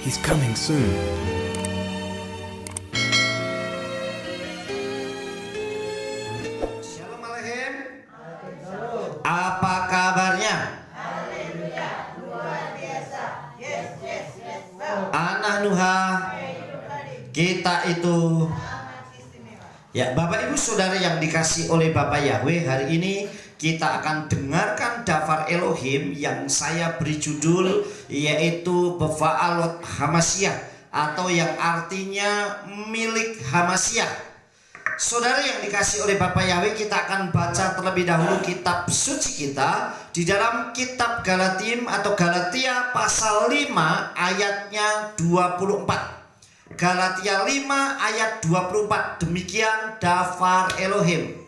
He's coming soon. Shalom Aleichem. Apa kabarnya? Haleluya, luar biasa. Yes. Anak Nuha, kita itu Sangat istimewa. ya Bapak Ibu Saudara yang dikasih oleh Bapak Yahweh, hari ini kita akan dengarkan Dafar Elohim yang saya beri judul yaitu Befa'alot Hamasyah, atau yang artinya milik Hamasyah. Saudara yang dikasih oleh Bapak Yahweh, kita akan baca terlebih dahulu kitab suci kita di dalam kitab Galatim atau Galatia pasal 5 ayatnya 24. Galatia 5 ayat 24. Demikian Dafar Elohim.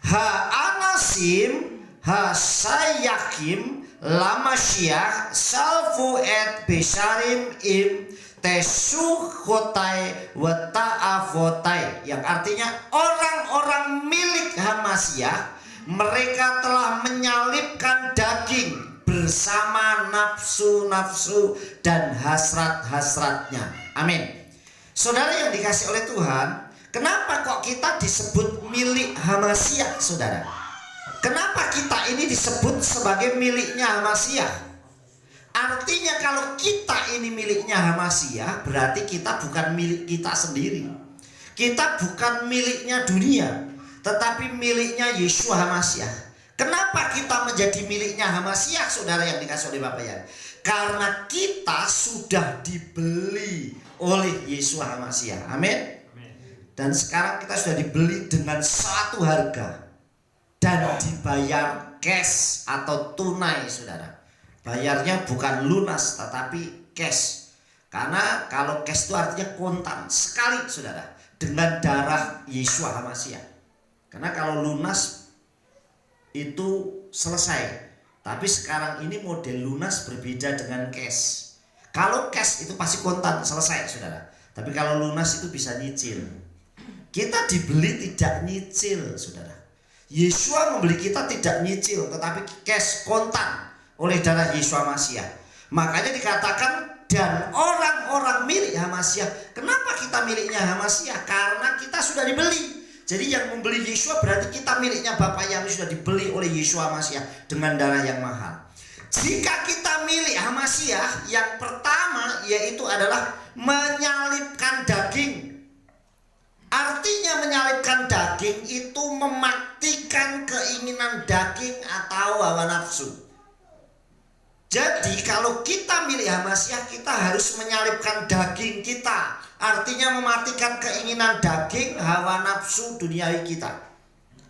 Ha anasim ha sayakim lamasyiah salfu et besarim im tesukhotai wata'afotai, yang artinya orang-orang milik Hamasyah, mereka telah menyalibkan daging bersama nafsu-nafsu dan hasrat-hasratnya. Amin. Saudara yang dikasih oleh Tuhan, kenapa kok kita disebut milik Hamasyah, saudara? Kenapa kita ini disebut sebagai miliknya Hamasyah? Artinya kalau kita ini miliknya Hamasyah, berarti kita bukan milik kita sendiri. Kita bukan miliknya dunia, tetapi miliknya Yeshua Hamasyah. Kenapa kita menjadi miliknya Hamasyah, saudara yang dikasih oleh Bapak ya? Karena kita sudah dibeli oleh Yeshua Hamasyah. Amin. Dan sekarang kita sudah dibeli dengan satu harga dan dibayar cash atau tunai, saudara. Bayarnya bukan lunas tetapi cash. Karena kalau cash itu artinya kontan sekali, saudara, dengan darah Yeshua Hamasyah. Karena kalau lunas itu selesai. Tapi sekarang ini model lunas berbeda dengan cash. Kalau cash itu pasti kontan selesai, saudara. Tapi kalau lunas itu bisa nyicil. Kita dibeli tidak nyicil, saudara. Yeshua membeli kita tidak nyicil, tetapi cash kontan oleh darah Yeshua Hamasyah. Makanya dikatakan dan orang-orang milik Hamasyah. Kenapa kita miliknya Hamasyah? Karena kita sudah dibeli. Jadi yang membeli Yeshua berarti kita miliknya Bapa yang sudah dibeli oleh Yeshua Hamasyah dengan darah yang mahal. Jika kita milik Hamasyah, yang pertama yaitu adalah menyalibkan daging. Artinya menyalibkan daging itu mematikan keinginan daging atau hawa nafsu. Jadi kalau kita milik Hamasyah, kita harus menyalibkan daging kita. Artinya mematikan keinginan daging, hawa nafsu duniawi kita.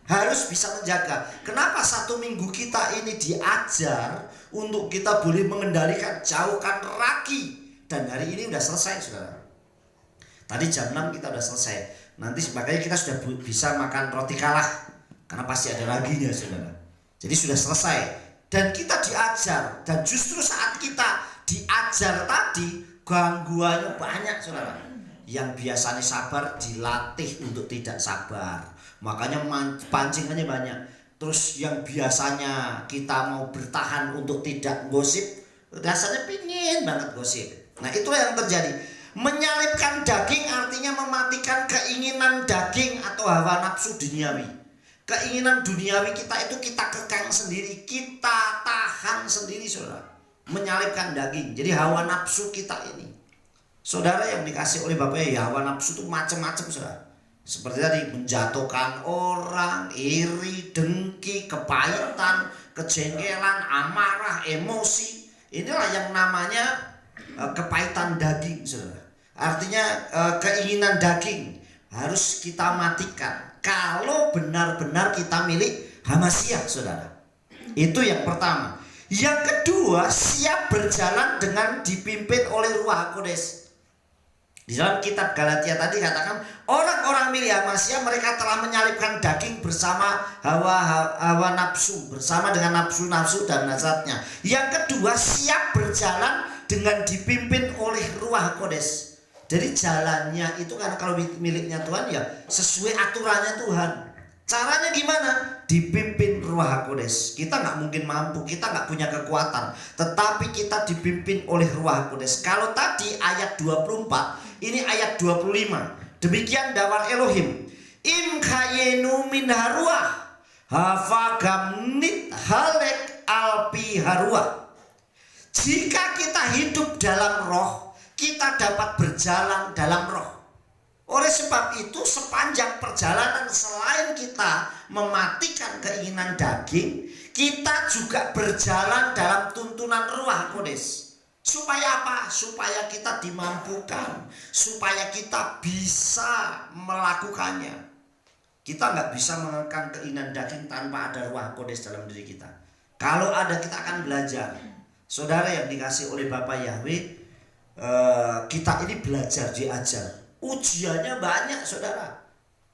Harus bisa menjaga. Kenapa 1 minggu kita ini diajar untuk kita boleh mengendalikan, jauhkan ragi. Dan hari ini sudah selesai, saudara. Tadi jam 6 kita sudah selesai. Nanti makanya kita sudah bisa makan roti kalah. Karena pasti ada raginya, saudara. Jadi sudah selesai. Dan kita diajar, dan justru saat kita diajar tadi gangguannya banyak, saudara. Yang biasanya sabar dilatih untuk tidak sabar, makanya pancingannya banyak. Terus yang biasanya kita mau bertahan untuk tidak gosip, rasanya pingin banget gosip. Nah itulah yang terjadi. Menyalibkan daging artinya mematikan keinginan daging atau hawa nafsu duniawi. Keinginan duniawi kita itu kita kekang sendiri, kita tahan sendiri, saudara. Menyalibkan daging, jadi hawa nafsu kita ini. Saudara yang dikasih oleh Bapak ya, hawa nafsu itu macam-macam, saudara. Seperti tadi, menjatuhkan orang, iri, dengki, kepahitan, kejengkelan, amarah, emosi. Inilah yang namanya kepahitan daging, saudara. Artinya keinginan daging harus kita matikan. Kalau benar-benar kita milik Hamasyah, saudara. Itu yang pertama. Yang kedua, siap berjalan dengan dipimpin oleh Ruach HaKodes. Di dalam kitab Galatia tadi katakan orang-orang milik Hamasyah mereka telah menyalibkan daging bersama hawa nafsu, bersama dengan nafsu-nafsu dan hasratnya. Yang kedua, siap berjalan dengan dipimpin oleh Ruach HaKodes. Jadi jalannya itu karena kalau miliknya Tuhan ya sesuai aturannya Tuhan. Caranya gimana? Dipimpin Ruah Kudus. Kita nggak mungkin mampu, kita nggak punya kekuatan, tetapi kita dipimpin oleh Ruah Kudus. Kalau tadi ayat 24, ini ayat 25. Demikian dawar Elohim, im khayenu min haruah hafagamnit halek alpi haruah. Jika kita hidup dalam roh, kita dapat berjalan dalam roh. Oleh sebab itu, sepanjang perjalanan selain kita mematikan keinginan daging, kita juga berjalan dalam tuntunan Ruah Kudus. Supaya apa? Supaya kita dimampukan, supaya kita bisa melakukannya. Kita nggak bisa mengekang keinginan daging tanpa ada Ruah Kudus dalam diri kita. Kalau ada, kita akan belajar. Saudara yang dikasih oleh Bapak Yahweh, kita ini belajar, diajar. Ujiannya banyak, saudara.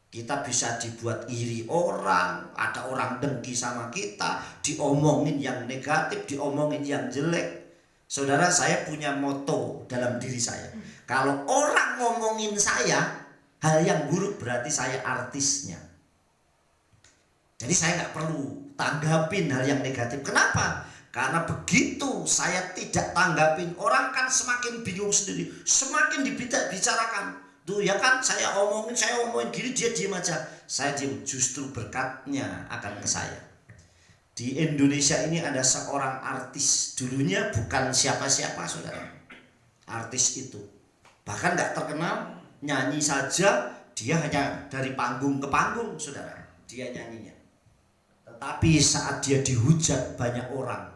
Kita bisa dibuat iri orang, ada orang dengki sama kita, diomongin yang negatif, diomongin yang jelek. Saudara, saya punya moto dalam diri saya. Kalau orang ngomongin saya hal yang buruk, berarti saya artisnya. Jadi saya nggak perlu tanggapin hal yang negatif. Kenapa? Karena begitu saya tidak tanggapin, orang kan semakin bingung sendiri, semakin dibicarakan. Tuh ya kan, saya omongin gini, dia diem aja. Saya diem, justru berkatnya akan ke saya. Di Indonesia ini ada seorang artis, dulunya bukan siapa-siapa, saudara. Artis itu bahkan gak terkenal, nyanyi saja, dia hanya dari panggung ke panggung, saudara, dia nyanyinya. Tetapi saat dia dihujat banyak orang,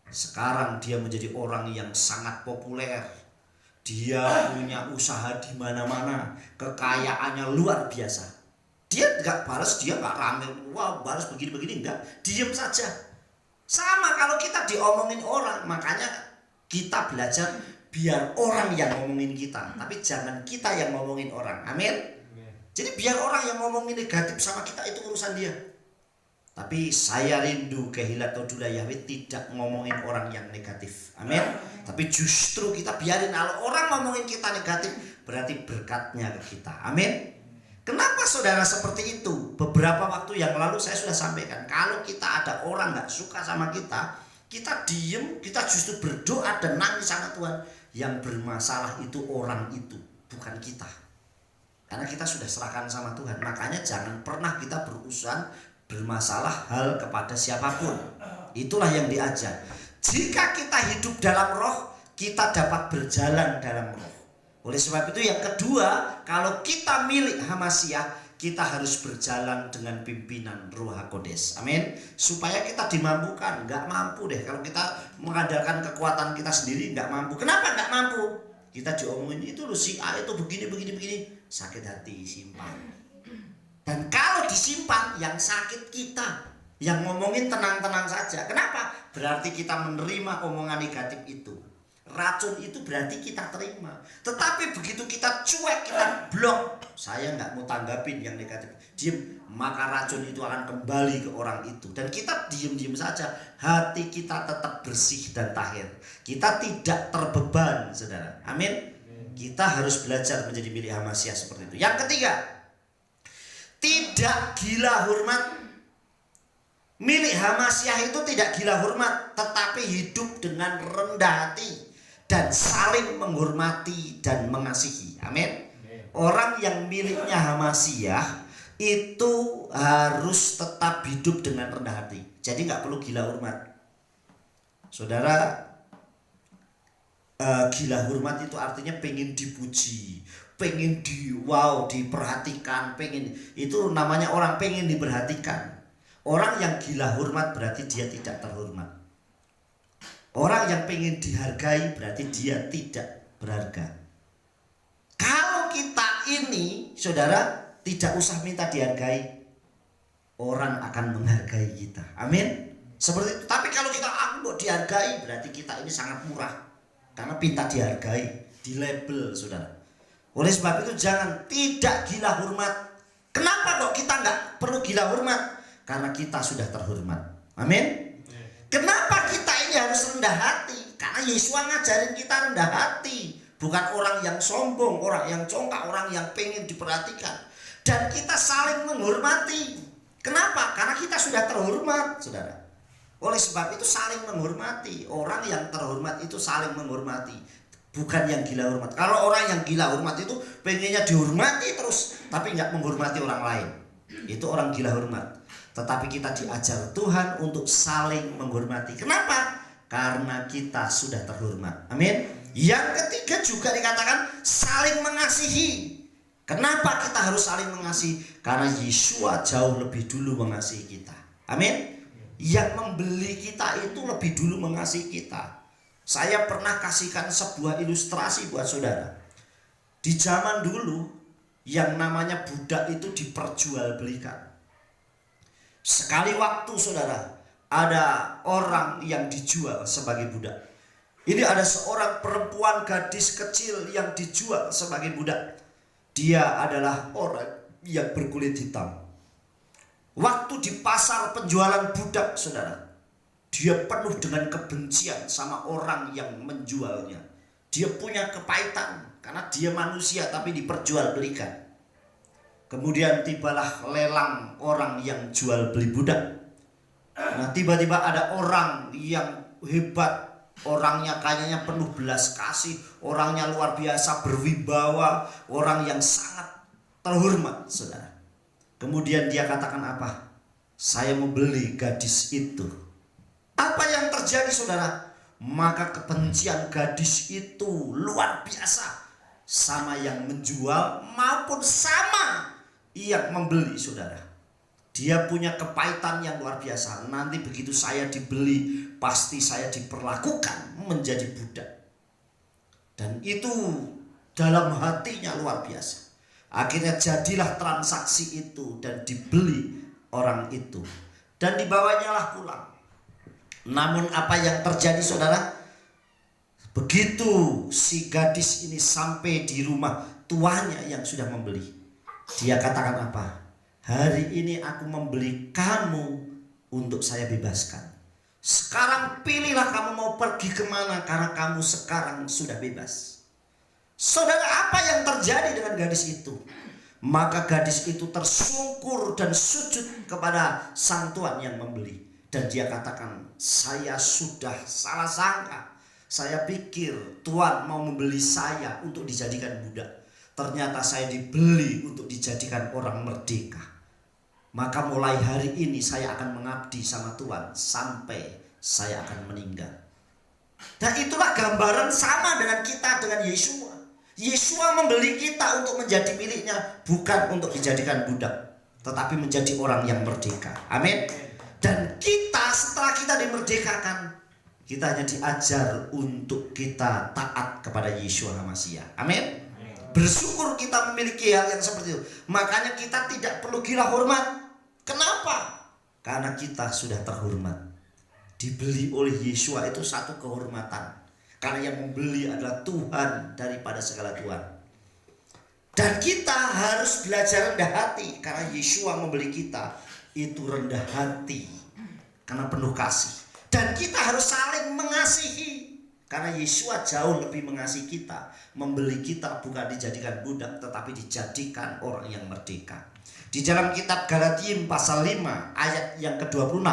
sekarang dia menjadi orang yang sangat populer. Dia punya usaha di mana-mana, kekayaannya luar biasa. Dia nggak balas, dia nggak rame, wah balas begini-begini, enggak, diem saja. Sama kalau kita diomongin orang, makanya kita belajar biar orang yang ngomongin kita, tapi jangan kita yang ngomongin orang. Amin. Jadi biar orang yang ngomongin negatif sama kita itu urusan dia. Tapi saya rindu Kehilat Todula Yahweh tidak ngomongin orang yang negatif. Amin. Tapi justru kita biarin, kalau orang ngomongin kita negatif, berarti berkatnya ke kita. Amin. Kenapa saudara seperti itu? Beberapa waktu yang lalu saya sudah sampaikan, kalau kita ada orang gak suka sama kita, kita diem, kita justru berdoa dan nangis sama Tuhan. Yang bermasalah itu orang itu, bukan kita. Karena kita sudah serahkan sama Tuhan. Makanya jangan pernah kita berurusan bermasalah hal kepada siapapun. Itulah yang diajar. Jika kita hidup dalam roh, kita dapat berjalan dalam roh. Oleh sebab itu yang kedua, kalau kita milik Hamasiah, kita harus berjalan dengan pimpinan Ruah Kudus. Amin. Supaya kita dimampukan. Nggak mampu deh kalau kita mengandalkan kekuatan kita sendiri, nggak mampu. Kenapa nggak mampu? Kita diomongin itu loh, si A itu begini. Sakit hati, simpan. Dan kalau disimpan, yang sakit kita, yang ngomongin tenang-tenang saja. Kenapa? Berarti kita menerima omongan negatif itu. Racun itu berarti kita terima. Tetapi begitu kita cuek, kita blok, saya nggak mau tanggapin yang negatif, diem, maka racun itu akan kembali ke orang itu. Dan kita diem-diem saja, hati kita tetap bersih dan tahir. Kita tidak terbeban, saudara. Amin. Kita harus belajar menjadi milik Hamasiah seperti itu. Yang ketiga, tidak gila hormat. Milik Hamasiah itu tidak gila hormat, tetapi hidup dengan rendah hati dan saling menghormati dan mengasihi. Amin. Orang yang miliknya Hamasiah itu harus tetap hidup dengan rendah hati. Jadi nggak perlu gila hormat. Saudara, gila hormat itu artinya pengen dipuji, pengen diperhatikan, itu namanya orang pengen diperhatikan. Orang yang gila hormat berarti dia tidak terhormat. Orang yang pengen dihargai berarti dia tidak berharga. Kalau kita ini, saudara, tidak usah minta dihargai, orang akan menghargai kita. Amin. Seperti itu. Tapi kalau kita mau dihargai, berarti kita ini sangat murah. Karena minta dihargai, di label, saudara. Oleh sebab itu jangan tidak gila hormat. Kenapa kok kita nggak perlu gila hormat? Karena kita sudah terhormat. Amin. Kenapa kita ini harus rendah hati? Karena Yesus ngajarin kita rendah hati. Bukan orang yang sombong, orang yang congkak, orang yang pengen diperhatikan. Dan kita saling menghormati. Kenapa? Karena kita sudah terhormat, saudara. Oleh sebab itu saling menghormati. Orang yang terhormat itu saling menghormati, bukan yang gila hormat. Kalau orang yang gila hormat itu pengennya dihormati terus, tapi nggak menghormati orang lain, itu orang gila hormat. Tetapi kita diajar Tuhan untuk saling menghormati. Kenapa? Karena kita sudah terhormat. Amin. Yang ketiga juga dikatakan saling mengasihi. Kenapa kita harus saling mengasihi? Karena Yesua jauh lebih dulu mengasihi kita. Amin. Yang membeli kita itu lebih dulu mengasihi kita. Saya pernah kasihkan sebuah ilustrasi buat saudara. Di zaman dulu yang namanya budak itu diperjualbelikan. Sekali waktu saudara, ada orang yang dijual sebagai budak. Ini ada seorang perempuan gadis kecil yang dijual sebagai budak. Dia adalah orang yang berkulit hitam. Waktu di pasar penjualan budak, saudara, dia penuh dengan kebencian sama orang yang menjualnya. Dia punya kepahitan karena dia manusia tapi diperjualbelikan. Kemudian tibalah lelang orang yang jual beli budak. Nah, tiba-tiba ada orang yang hebat. Orangnya kayaknya penuh belas kasih, orangnya luar biasa berwibawa, orang yang sangat terhormat, saudara. Kemudian dia katakan apa? Saya mau beli gadis itu. Apa yang terjadi, saudara? Maka kebencian gadis itu luar biasa sama yang menjual maupun sama yang membeli, saudara. Dia punya kepahitan yang luar biasa. Nanti begitu saya dibeli, pasti saya diperlakukan menjadi budak. Dan itu dalam hatinya luar biasa. Akhirnya jadilah transaksi itu dan dibeli orang itu. Dan dibawanya lah pulang. Namun apa yang terjadi, saudara? Begitu si gadis ini sampai di rumah tuanya yang sudah membeli, dia katakan apa? Hari ini aku membeli kamu untuk saya bebaskan. Sekarang pilihlah kamu mau pergi kemana, karena kamu sekarang sudah bebas. Saudara, apa yang terjadi dengan gadis itu? Maka gadis itu tersungkur dan sujud kepada sang tuan yang membeli. Dan dia katakan, saya sudah salah sangka. Saya pikir tuan mau membeli saya untuk dijadikan budak. Ternyata saya dibeli untuk dijadikan orang merdeka. Maka mulai hari ini saya akan mengabdi sama Tuhan sampai saya akan meninggal. Dan itulah gambaran sama dengan kita dengan Yesua. Yesua membeli kita untuk menjadi miliknya, bukan untuk dijadikan budak, tetapi menjadi orang yang merdeka. Amin. Dan kita setelah kita dimerdekakan, kita hanya diajar untuk kita taat kepada Yesua Hamasiah. Amin. Bersyukur kita memiliki hal yang seperti itu. Makanya kita tidak perlu gila hormat. Kenapa? Karena kita sudah terhormat. Dibeli oleh Yesua itu satu kehormatan. Karena yang membeli adalah Tuhan daripada segala Tuhan. Dan kita harus belajar rendah hati. Karena Yesua membeli kita itu rendah hati, karena penuh kasih. Dan kita harus saling mengasihi. Karena Yesua jauh lebih mengasihi kita. Membeli kita bukan dijadikan budak, tetapi dijadikan orang yang merdeka. Di dalam kitab Galatia pasal 5 ayat yang ke-26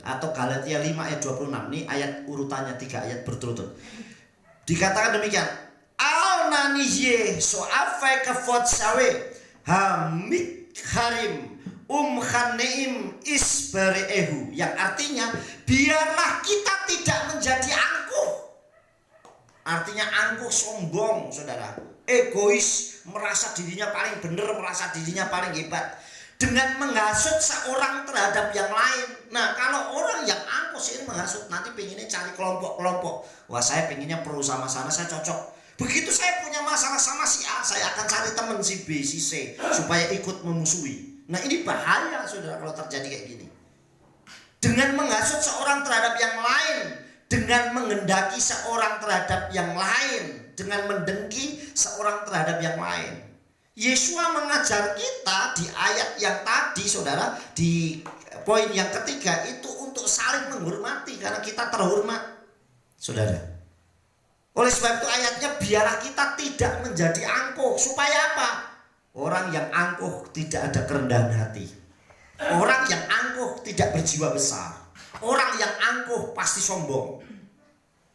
atau Galatia 5 ayat 26, ini ayat urutannya 3 ayat berturut-turut. Dikatakan demikian, al nanije so afai kafot sawe hamik harim khaneim isbareehu, yang artinya biarlah kita tidak menjadi angkuh. Artinya angkuh, sombong, saudara, egois, merasa dirinya paling benar, merasa dirinya paling hebat, dengan menghasut seorang terhadap yang lain. Nah, kalau orang yang angkuh ini menghasut, nanti pengennya cari kelompok-kelompok. Wah, saya pengennya pro sama sana, saya cocok. Begitu saya punya masalah sama si A, saya akan cari teman si B, si C, supaya ikut memusuhi. Nah, ini bahaya, saudara, kalau terjadi kayak gini. Dengan menghasut seorang terhadap yang lain, dengan menghendaki seorang terhadap yang lain, dengan mendengki seorang terhadap yang lain. Yesua mengajar kita di ayat yang tadi, saudara, di poin yang ketiga itu untuk saling menghormati karena kita terhormat, saudara. Oleh sebab itu ayatnya biarlah kita tidak menjadi angkuh. Supaya apa? Orang yang angkuh tidak ada kerendahan hati. Orang yang angkuh tidak berjiwa besar. Orang yang angkuh pasti sombong.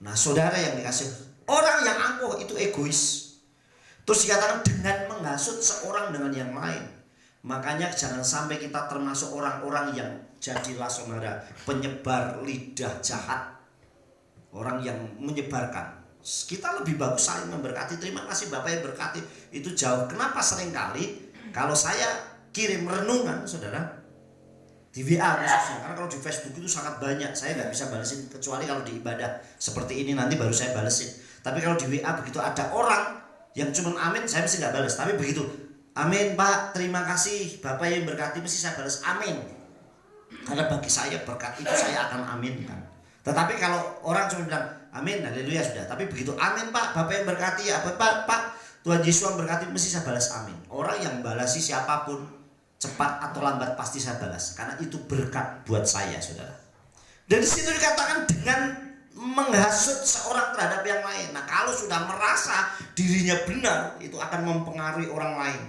Nah, saudara yang dikasih, orang yang angkuh itu egois. Terus dikatakan dengan menghasut seorang dengan yang lain. Makanya jangan sampai kita termasuk orang-orang yang jadilah saudara penyebar lidah jahat. Orang yang menyebarkan. Kita lebih bagus saling memberkati. Terima kasih Bapak yang berkati. Itu jauh. Kenapa seringkali kalau saya kirim renungan saudara di WA khususnya, karena kalau di Facebook itu sangat banyak, saya nggak bisa balesin kecuali kalau di ibadah seperti ini nanti baru saya balesin. Tapi kalau di WA begitu ada orang yang cuma amin, saya mesti nggak balas. Tapi begitu amin Pak, terima kasih Bapak yang berkati, mesti saya balas amin. Karena bagi saya berkat itu saya akan aminkan. Tetapi kalau orang cuma bilang amin, haleluya sudah. Tapi begitu amin Pak, Bapak yang berkati, apa Pak Tuhan Yesus yang berkati, mesti saya balas amin. Orang yang balasi siapapun, cepat atau lambat pasti saya balas, karena itu berkat buat saya saudara. Dan di situ dikatakan dengan menghasut seorang terhadap yang lain. Nah, kalau sudah merasa dirinya benar, itu akan mempengaruhi orang lain.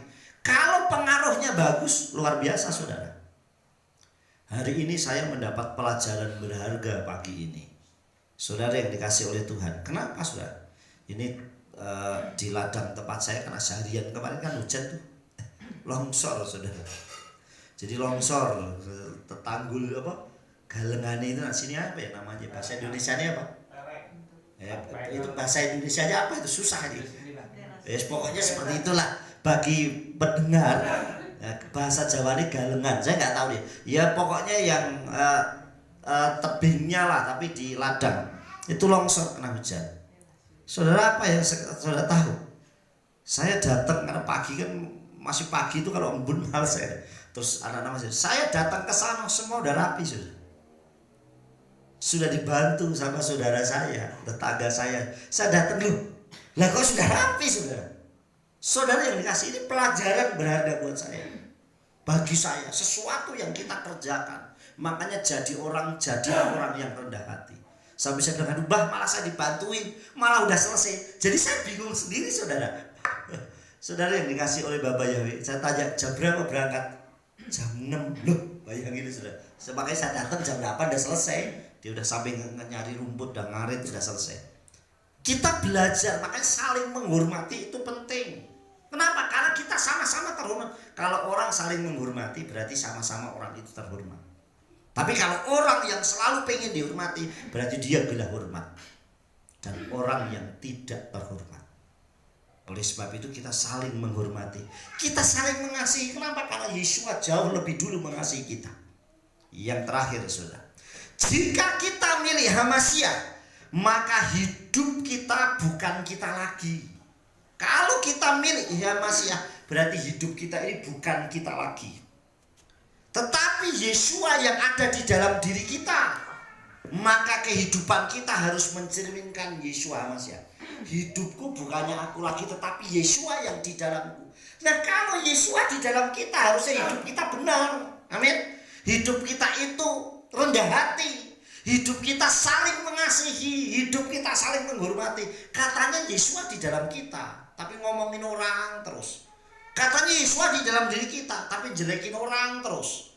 Kalau pengaruhnya bagus, luar biasa saudara. Hari ini saya mendapat pelajaran berharga pagi ini, saudara yang dikasih oleh Tuhan. Kenapa saudara? Ini di ladang tempat saya, karena seharian kemarin kan hujan tuh, longsor saudara. Jadi longsor, tanggul apa? Galengan itu nah sini apa ya namanya? Bahasa Indonesianya apa? Itu bahasa Indonesianya apa? Itu susah aja. Pokoknya seperti itulah bagi pendengar. Ya, bahasa Jawa ini galengan, saya nggak tahu deh. Ya pokoknya yang tebingnya lah, tapi di ladang itu longsor kena hujan. Saudara apa yang saudara tahu? Saya datang karena pagi kan masih pagi itu kalau embun hal saya. Terus anak-anak saya datang ke sana semua udah rapi sudah dibantu sama saudara saya, tetangga saya. Saya datang loh, lah kok sudah rapi saudara? Saudara yang dikasih ini pelajaran berharga buat saya. Bagi saya sesuatu yang kita kerjakan, makanya jadi orang yang rendah hati. Sampai saya bilang, bah malah saya dibantuin, malah udah selesai. Jadi saya bingung sendiri saudara. Saudara yang dikasih oleh Bapak Yahweh, saya tanya jam berapa berangkat? Jam 6 loh, bayangin itu sudah. Makanya saya datang jam 8 udah selesai. Dia udah sampai nyari rumput dan ngarit sudah selesai. Kita belajar, makanya saling menghormati itu penting. Kenapa? Karena kita sama-sama terhormat. Kalau orang saling menghormati berarti sama-sama orang itu terhormat. Tapi kalau orang yang selalu pengen dihormati berarti dia gila hormat. Dan orang yang tidak terhormat. Oleh sebab itu kita saling menghormati, kita saling mengasihi. Kenapa? Karena Yesus jauh lebih dulu mengasihi kita. Yang terakhir saudara, jika kita milih Hamasiah, maka hidup kita bukan kita lagi. Kalau kita milih Hamasiah, berarti hidup kita ini bukan kita lagi, tetapi Yesua yang ada di dalam diri kita. Maka kehidupan kita harus mencerminkan Yesua Hamasiah. Hidupku bukannya aku lagi, tetapi Yesua yang di dalamku. Nah, kalau Yesua di dalam kita, harusnya hidup kita benar. Amin. Hidup kita itu rendah hati. Hidup kita saling mengasihi. Hidup kita saling menghormati. Katanya Yesua di dalam kita, tapi ngomongin orang terus. Katanya Yesua di dalam diri kita, tapi jelekin orang terus.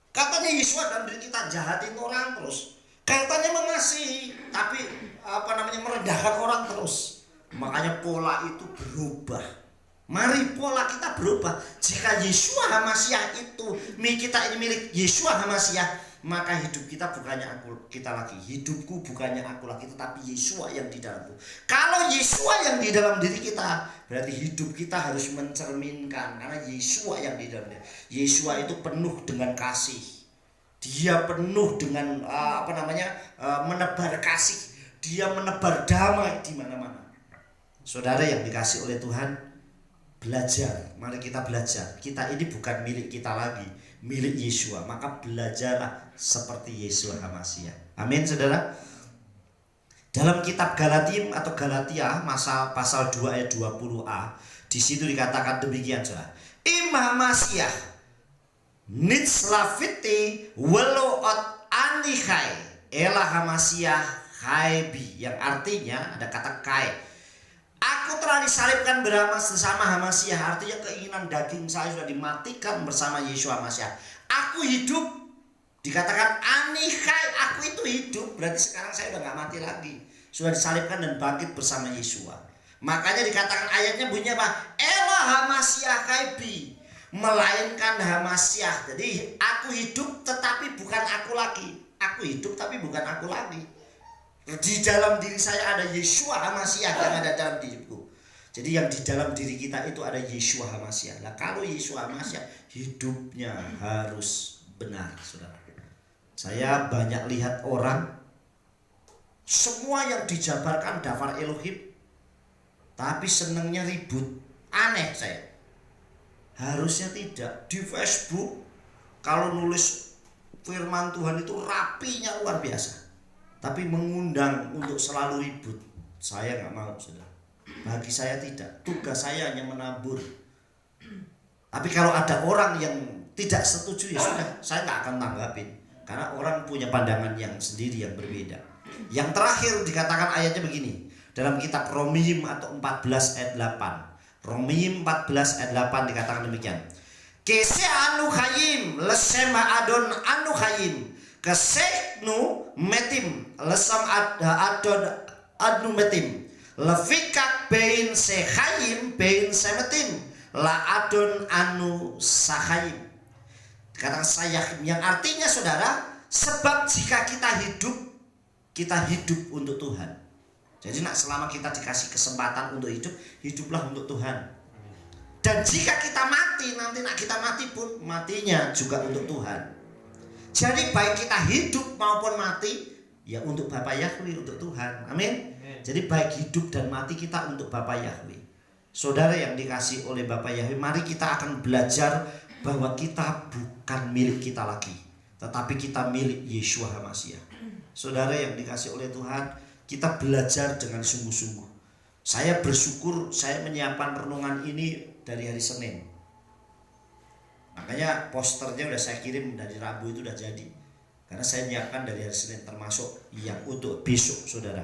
Katanya Yesua dalam diri kita, jahatin orang terus. Katanya mengasihi, tapi merendahkan orang terus. Makanya pola itu berubah. Mari pola kita berubah. Jika Yesua Hamasiah itu kita ini milik Yesua Hamasiah, maka hidup kita bukannya kita lagi. Hidupku bukannya aku lagi, tetapi Yesua yang di dalamku. Kalau Yesua yang di dalam diri kita, berarti hidup kita harus mencerminkan, karena Yesua yang di dalam diri. Yesua itu penuh dengan kasih. Dia penuh dengan menebar kasih. Dia menebar damai di mana-mana. Saudara yang dikasih oleh Tuhan, belajar. Mari kita belajar. Kita ini bukan milik kita lagi, milik Yesua. Maka belajarlah seperti Yesua Hamasiah. Amin, saudara. Dalam kitab Galatia pasal 2 ayat 20a, di situ dikatakan demikian, saudara. Hamasiah Nitslaviti weloot anikai elah Hamasiah haibi, yang artinya ada kata kai. Aku telah disalibkan bersama Hamasiah, artinya keinginan daging saya sudah dimatikan bersama Yesua Hamasiah. Aku hidup, dikatakan anikai, aku itu hidup, berarti sekarang saya udah gak mati lagi, sudah disalibkan dan bangkit bersama Yesua. Makanya dikatakan ayatnya bunyinya apa? Elah hamasiah kaibi, melainkan hamasiah. Jadi aku hidup tetapi bukan aku lagi. Aku hidup tapi bukan aku lagi. Di dalam diri saya ada Yesua Hamasiah yang ada dalam diriku. Jadi yang di dalam diri kita itu ada Yesua Hamasiah. Nah kalau Yesua Hamasiah, hidupnya harus benar, saudara. Saya banyak lihat orang, semua yang dijabarkan daftar Elohim, tapi senengnya ribut. Aneh saya. Harusnya tidak. Di Facebook kalau nulis firman Tuhan itu rapinya luar biasa. Tapi mengundang untuk selalu ribut, saya nggak mau, saudara. Bagi saya tidak. Tugas saya hanya menabur. Tapi kalau ada orang yang tidak setuju, ya sudah, saya nggak akan tanggapin. Karena orang punya pandangan yang sendiri yang berbeda. Yang terakhir dikatakan ayatnya begini, dalam kitab Romiim atau 14 ayat 8. Romiim 14 ayat 8 dikatakan demikian. Kese anu hayim lesema adon anu hayim keseknu metim lesam adon adnu metim lefikak bein sehayim bein semetim la adon anu sahayim. Kata saya yang artinya, saudara, sebab jika kita hidup untuk Tuhan. Jadi selama kita dikasih kesempatan untuk hidup, hiduplah untuk Tuhan. Dan jika kita mati, nanti kita mati pun matinya juga untuk Tuhan. Jadi baik kita hidup maupun mati, ya untuk Bapa Yahweh, untuk Tuhan. Amin. Jadi baik hidup dan mati kita untuk Bapa Yahweh. Saudara yang dikasih oleh Bapa Yahweh, mari kita akan belajar bahwa kita bukan milik kita lagi, tetapi kita milik Yesua Hamasiah. Saudara yang dikasih oleh Tuhan, kita belajar dengan sungguh-sungguh. Saya bersyukur saya menyiapkan renungan ini dari hari Senin. Makanya posternya udah saya kirim dari Rabu itu udah jadi. Karena saya menyiapkan dari hari Senin, termasuk yang untuk besok, saudara.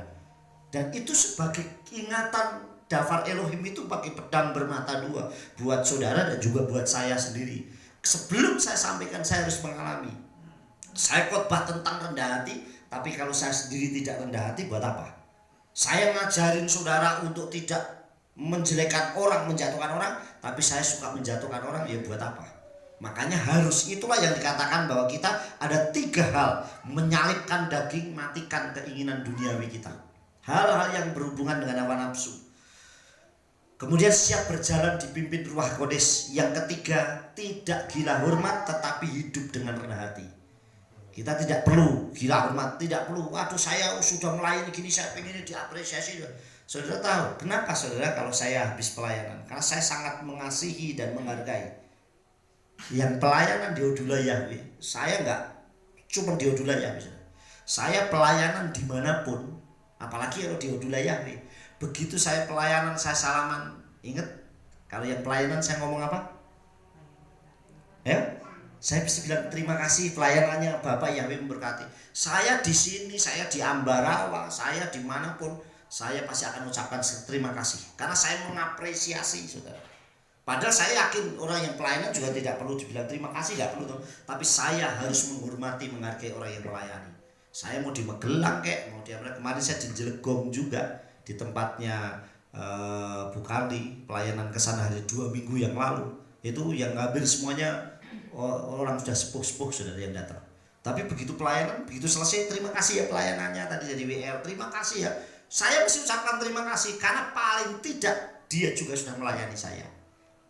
Dan itu sebagai ingatan daftar Elohim itu pakai pedang bermata dua buat saudara dan juga buat saya sendiri. Sebelum saya sampaikan, saya harus mengalami. Saya khotbah tentang rendah hati, tapi kalau saya sendiri tidak rendah hati, buat apa? Saya ngajarin saudara untuk tidak menjelekkan orang, menjatuhkan orang, tapi saya suka menjatuhkan orang, ya buat apa? Makanya harus, itulah yang dikatakan bahwa kita ada 3 hal: menyalibkan daging, matikan keinginan duniawi kita, hal-hal yang berhubungan dengan hawa nafsu. Kemudian siap berjalan dipimpin Ruah Kodes. Yang ketiga, tidak gila hormat tetapi hidup dengan rendah hati. Kita tidak perlu gila hormat, tidak perlu, waduh saya sudah melayani gini, saya pengen diapresiasi. Saudara tahu kenapa, saudara, kalau saya habis pelayanan? Karena saya sangat mengasihi dan menghargai. Yang pelayanan di Odula Yahweh, saya nggak cuma di Odula Yahweh, saya pelayanan dimanapun, apalagi kalau di Odula Yahweh. Begitu saya pelayanan, saya salaman. Ingat, kalau yang pelayanan saya ngomong apa? Ya, saya bisa bilang terima kasih pelayanannya Bapak Yahweh memberkati. Saya di sini, saya di Ambarawa, saya dimanapun, saya pasti akan ucapkan terima kasih. Karena saya mengapresiasi, saudara. Padahal saya yakin orang yang pelayanan juga tidak perlu dibilang terima kasih, nggak perlu. Tapi saya harus menghormati, menghargai orang yang melayani. Saya mau di Magelang kek, mau di apa? Kemarin saya di Jelegong juga, di tempatnya Bu Kandi, pelayanan kesana hari 2 minggu yang lalu. Itu yang ngambil semuanya orang sudah sepuh-sepuh, saudara, yang datang. Tapi begitu pelayanan, begitu selesai, terima kasih ya pelayanannya tadi jadi WL, terima kasih ya. Saya mesti ucapkan terima kasih karena paling tidak dia juga sudah melayani saya.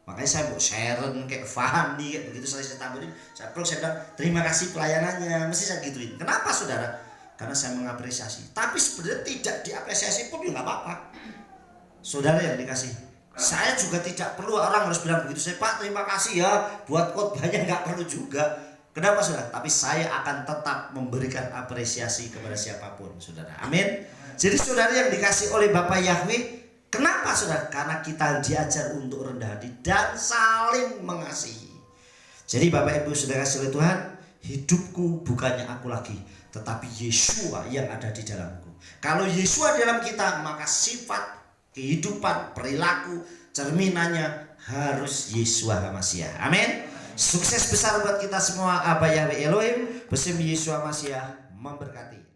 Makanya saya mau Sharon kayak Fahmi kayak begitu selesai saya tambahin, saya bilang terima kasih pelayanannya, mesti saya gituin. Kenapa, saudara? Karena saya mengapresiasi. Tapi sebenarnya tidak diapresiasi pun juga nggak apa-apa. Saudara yang dikasih, saya juga tidak perlu orang harus bilang begitu. Saya, Pak, terima kasih ya buat khotbahnya, nggak perlu juga. Kenapa, saudara? Tapi saya akan tetap memberikan apresiasi kepada siapapun, saudara. Amin. Jadi saudara yang dikasih oleh Bapak Yahweh, kenapa, saudara? Karena kita diajar untuk rendah hati dan saling mengasihi. Jadi Bapak Ibu saudara kasih oleh Tuhan, hidupku bukannya aku lagi, tetapi Yesua yang ada di dalamku. Kalau Yesua di dalam kita, maka sifat, kehidupan, perilaku, cerminannya harus Yesua Hamasiah. Amin. Sukses besar buat kita semua. Abah Yahweh Elohim, Besim Yeshua Mashiach memberkati.